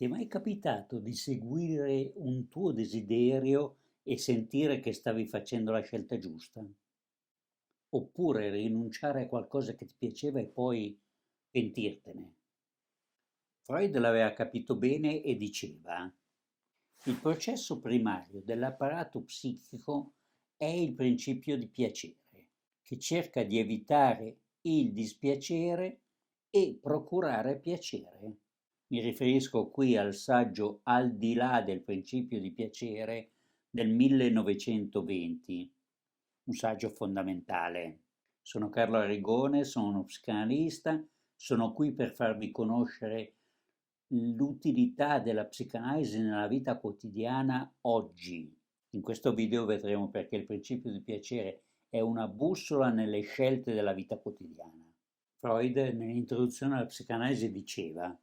Ti è mai capitato di seguire un tuo desiderio e sentire che stavi facendo la scelta giusta? Oppure rinunciare a qualcosa che ti piaceva e poi pentirtene? Freud l'aveva capito bene e diceva: il processo primario dell'apparato psichico è il principio di piacere, che cerca di evitare il dispiacere e procurare piacere. Mi riferisco qui al saggio Al di là del principio di piacere del 1920, un saggio fondamentale. Sono Carlo Arrigone, sono uno psicanalista, sono qui per farvi conoscere l'utilità della psicanalisi nella vita quotidiana oggi. In questo video vedremo perché il principio di piacere è una bussola nelle scelte della vita quotidiana. Freud nell'introduzione alla psicanalisi diceva: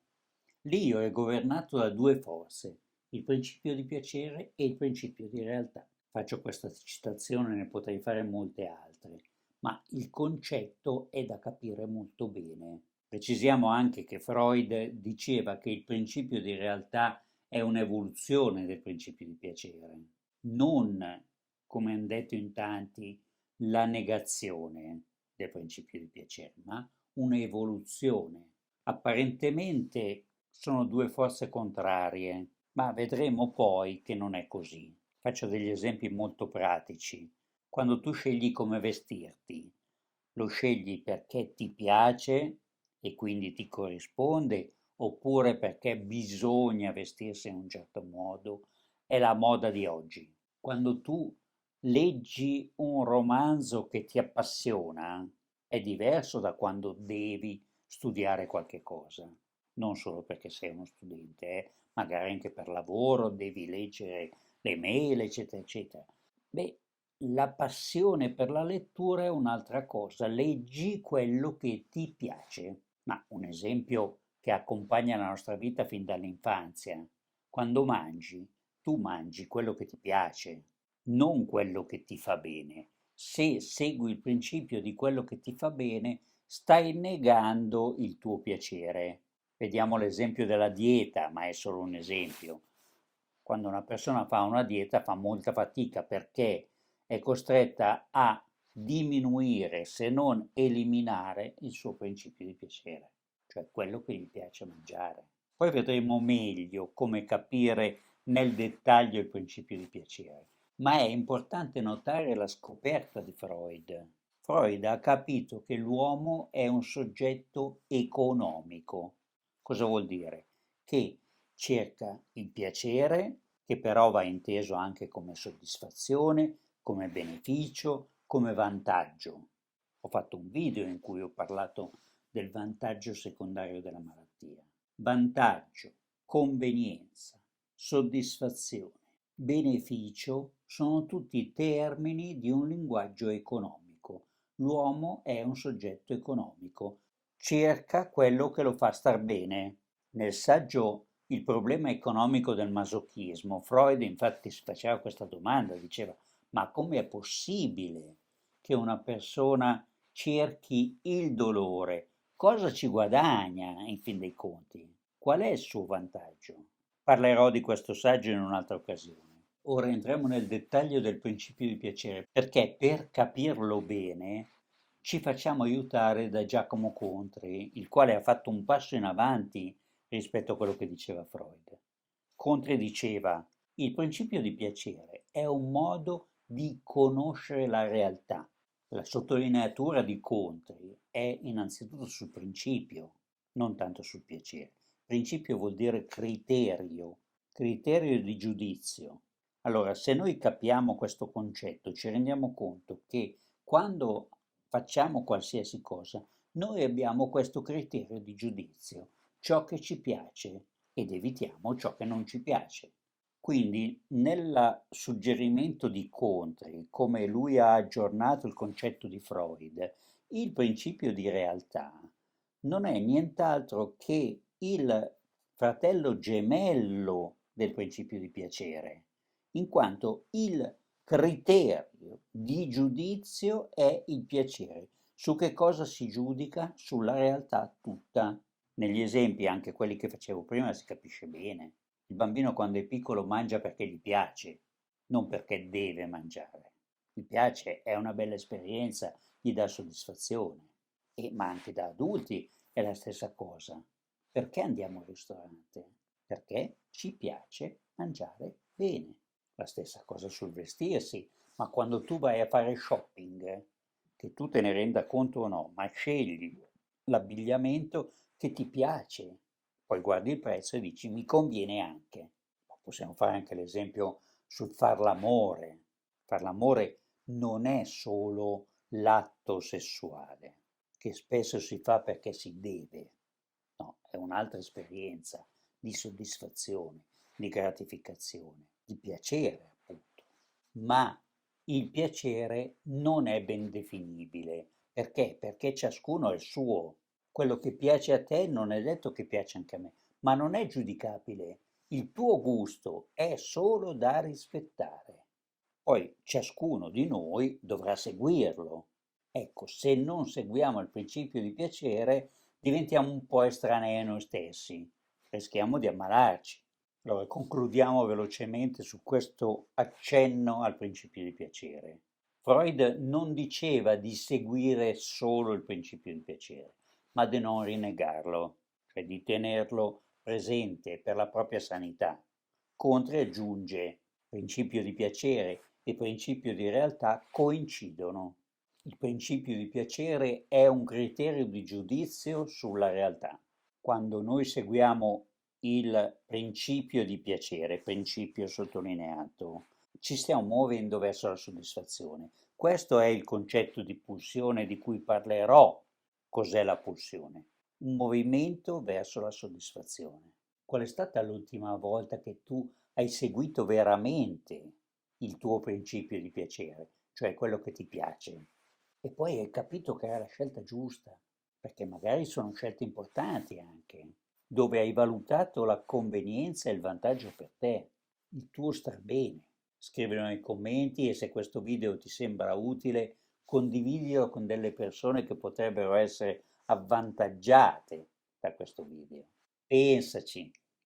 l'io è governato da due forze, il principio di piacere e il principio di realtà. Faccio questa citazione, ne potrei fare molte altre, ma il concetto è da capire molto bene. Precisiamo anche che Freud diceva che il principio di realtà è un'evoluzione del principio di piacere, non, come hanno detto in tanti, la negazione del principio di piacere, ma un'evoluzione. Apparentemente sono due forze contrarie, ma vedremo poi che non è così. Faccio degli esempi molto pratici. Quando tu scegli come vestirti, lo scegli perché ti piace e quindi ti corrisponde, oppure perché bisogna vestirsi in un certo modo, è la moda di oggi. Quando tu leggi un romanzo che ti appassiona, è diverso da quando devi studiare qualche cosa, non solo perché sei uno studente, magari anche per lavoro, devi leggere le mail, eccetera, eccetera. Beh, la passione per la lettura è un'altra cosa, leggi quello che ti piace. Ma un esempio che accompagna la nostra vita fin dall'infanzia. Quando mangi, tu mangi quello che ti piace, non quello che ti fa bene. Se segui il principio di quello che ti fa bene, stai negando il tuo piacere. Vediamo l'esempio della dieta, ma è solo un esempio. Quando una persona fa una dieta fa molta fatica perché è costretta a diminuire, se non eliminare, il suo principio di piacere, cioè quello che gli piace mangiare. Poi vedremo meglio come capire nel dettaglio il principio di piacere, ma è importante notare la scoperta di Freud. Freud ha capito che l'uomo è un soggetto economico. Cosa vuol dire? Che cerca il piacere, che però va inteso anche come soddisfazione, come beneficio, come vantaggio. Ho fatto un video in cui ho parlato del vantaggio secondario della malattia. Vantaggio, convenienza, soddisfazione, beneficio sono tutti termini di un linguaggio economico. L'uomo è un soggetto economico, cerca quello che lo fa star bene. Nel saggio Il problema economico del masochismo, Freud infatti si faceva questa domanda, diceva: ma come è possibile che una persona cerchi il dolore? Cosa ci guadagna in fin dei conti? Qual è il suo vantaggio? Parlerò di questo saggio in un'altra occasione. Ora entriamo nel dettaglio del principio di piacere, perché per capirlo bene ci facciamo aiutare da Giacomo Contri, il quale ha fatto un passo in avanti rispetto a quello che diceva Freud. Contri diceva: il principio di piacere è un modo di conoscere la realtà. La sottolineatura di Contri è innanzitutto sul principio, non tanto sul piacere. Principio vuol dire criterio, criterio di giudizio. Allora, se noi capiamo questo concetto, ci rendiamo conto che quando facciamo qualsiasi cosa, noi abbiamo questo criterio di giudizio, ciò che ci piace ed evitiamo ciò che non ci piace. Quindi nel suggerimento di Contri, come lui ha aggiornato il concetto di Freud, il principio di realtà non è nient'altro che il fratello gemello del principio di piacere, in quanto il criterio di giudizio è il piacere. Su che cosa si giudica? Sulla realtà tutta. Negli esempi, anche quelli che facevo prima, si capisce bene. Il bambino quando è piccolo mangia perché gli piace, non perché deve mangiare. Gli piace, è una bella esperienza, gli dà soddisfazione. Ma anche da adulti è la stessa cosa. Perché andiamo al ristorante? Perché ci piace mangiare bene. La stessa cosa sul vestirsi, ma quando tu vai a fare shopping, che tu te ne renda conto o no, ma scegli l'abbigliamento che ti piace, poi guardi il prezzo e dici mi conviene anche. Possiamo fare anche l'esempio sul far l'amore. Far l'amore non è solo l'atto sessuale, che spesso si fa perché si deve, no, è un'altra esperienza di soddisfazione, di gratificazione, di piacere, appunto. Ma il piacere non è ben definibile. Perché? Perché ciascuno ha il suo. Quello che piace a te non è detto che piace anche a me, ma non è giudicabile. Il tuo gusto è solo da rispettare. Poi ciascuno di noi dovrà seguirlo. Ecco, se non seguiamo il principio di piacere, diventiamo un po' estranei a noi stessi, rischiamo di ammalarci. Allora, concludiamo velocemente su questo accenno al principio di piacere. Freud non diceva di seguire solo il principio di piacere, ma di non rinnegarlo, cioè di tenerlo presente per la propria sanità. Contri aggiunge principio di piacere e principio di realtà coincidono. Il principio di piacere è un criterio di giudizio sulla realtà. Quando noi seguiamo il principio di piacere, principio sottolineato, ci stiamo muovendo verso la soddisfazione. Questo è il concetto di pulsione di cui parlerò. Cos'è la pulsione? Un movimento verso la soddisfazione. Qual è stata l'ultima volta che tu hai seguito veramente il tuo principio di piacere, cioè quello che ti piace? E poi hai capito che era la scelta giusta, perché magari sono scelte importanti anche, dove hai valutato la convenienza e il vantaggio per te, il tuo star bene. Scrivilo nei commenti e se questo video ti sembra utile, condividilo con delle persone che potrebbero essere avvantaggiate da questo video. Pensaci.